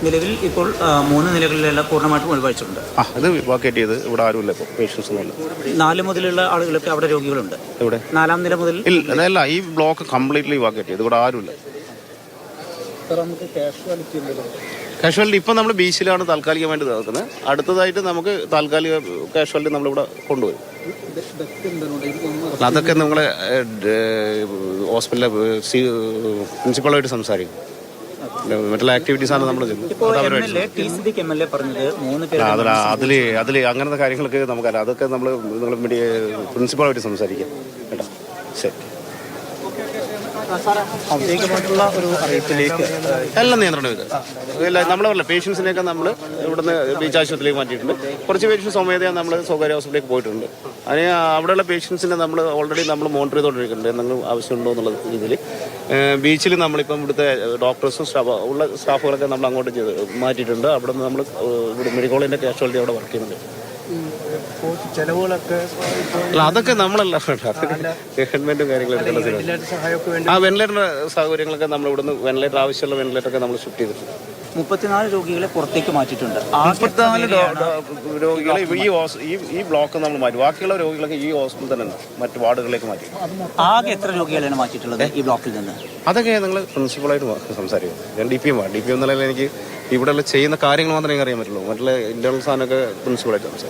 നിലവിൽ ഇപ്പോൾ 3 നിലകളിലെല്ലാം പൂർണ്ണമായിട്ടും ഒഴിവായിച്ചിട്ടുണ്ട്. അത് വാക്കേറ്റ് ചെയ്ത് ഇവിടെ ആരുമില്ല ഇപ്പോൾ, പേഷ്യൻസ് ഒന്നുമില്ല. 4 മുതലുള്ള ആളുകളൊക്കെ അവിടെ രോഗികളുണ്ട്. ഇവിടെ 4-ാം നില മുതൽ അതല്ല, ഈ ബ്ലോക്ക് കംപ്ലീറ്റ്ലി വാക്കേറ്റ് ചെയ്ത് ഇവിടെ ആരുമില്ല. കാഷ്വാലിറ്റി ഇപ്പം നമ്മൾ ബീച്ചിലാണ് താൽക്കാലികമായിട്ട് നടക്കുന്നത്. അടുത്തതായിട്ട് നമുക്ക് താൽക്കാലിക കാഷ്വാലിറ്റി നമ്മളിവിടെ കൊണ്ടുപോയി. അതൊക്കെ നമ്മളെ ഹോസ്പിറ്റലിലെ പ്രിൻസിപ്പളായിട്ട് സംസാരിക്കും. മറ്റുള്ള ആക്ടിവിറ്റീസ് ആണ് നമ്മൾ അതിൽ അങ്ങനത്തെ കാര്യങ്ങളൊക്കെ നമുക്കറിയാം. അതൊക്കെ നമ്മൾ പ്രിൻസിപ്പളായിട്ട് സംസാരിക്കാം കേട്ടോ. ശരി, ഔദ്യോഗികമായിട്ടുള്ള ഒരു അറിയിപ്പിലേക്ക് എല്ലാം നിയന്ത്രണം ഇല്ല. നമ്മൾ പറഞ്ഞ പേഷ്യൻസിനെയൊക്കെ നമ്മൾ ഇവിടുന്ന് ബീച്ച് ആശുപത്രിയിലേക്ക് മാറ്റിയിട്ടുണ്ട്. കുറച്ച് പേഷ്യൻസ് സ്വമേധയാ നമ്മൾ സ്വകാര്യ ഹോസ്പിറ്റലിലേക്ക് പോയിട്ടുണ്ട്. അതിന് അവിടെയുള്ള പേഷ്യൻസിനെ നമ്മൾ ഓൾറെഡി നമ്മൾ മോണിറ്റർ ചെയ്തുകൊണ്ടിരിക്കുന്നുണ്ട്. എന്തെങ്കിലും ആവശ്യമുണ്ടോ എന്നുള്ള രീതിയിൽ. ബീച്ചിൽ നമ്മളിപ്പം ഇവിടുത്തെ ഡോക്ടേഴ്സും സ്റ്റാഫുകളൊക്കെ നമ്മൾ അങ്ങോട്ട് മാറ്റിയിട്ടുണ്ട്. അവിടെ നിന്ന് നമ്മൾ ഇവിടെ മെഡിക്കൽ കോളേജിൻ്റെ കാഷ്വാലിറ്റി അവിടെ വർക്ക് ചെയ്യുന്നുണ്ട്. അതൊക്കെ നമ്മളല്ല, ഗവൺമെന്റും കാര്യങ്ങളും വെന്റിലേറ്ററിന്റെ സൗകര്യങ്ങളൊക്കെ നമ്മൾ ഇവിടുന്ന് വെന്റിലേറ്റർ ആവശ്യമുള്ള വെന്റിലേറ്ററൊക്കെ നമ്മൾ ഷിഫ്റ്റ് ചെയ്തിട്ടുണ്ട്. 34 രോഗികളെ പുറത്തേക്ക് മാറ്റിയിട്ടുണ്ട്. 34 രോഗികളെ ഈ ബ്ലോക്ക് നമ്മൾ മാറ്റി. ബാക്കിയുള്ള രോഗികളൊക്കെ ഈ ഹോസ്പിറ്റലിൽ തന്നെ മറ്റു വാർഡുകളിലേക്ക് മാറ്റി. ആകെ എത്ര രോഗികളാണ് മാറ്റിയിട്ടുള്ളത് ഈ ബ്ലോക്കിൽ നിന്ന്? അതൊക്കെ നിങ്ങൾ പ്രിൻസിപ്പളായിട്ട് സംസാരിക്കും. ഞാൻ ഡി പി എം എന്നുള്ള എനിക്ക് ഇവിടെ ചെയ്യുന്ന കാര്യങ്ങൾ മാത്രമേ അറിയാൻ പറ്റുള്ളൂ. മറ്റുള്ള ഇന്റേണൽ സാധനമൊക്കെ പ്രിൻസിപ്പളായിട്ട് സംസാരിക്കും.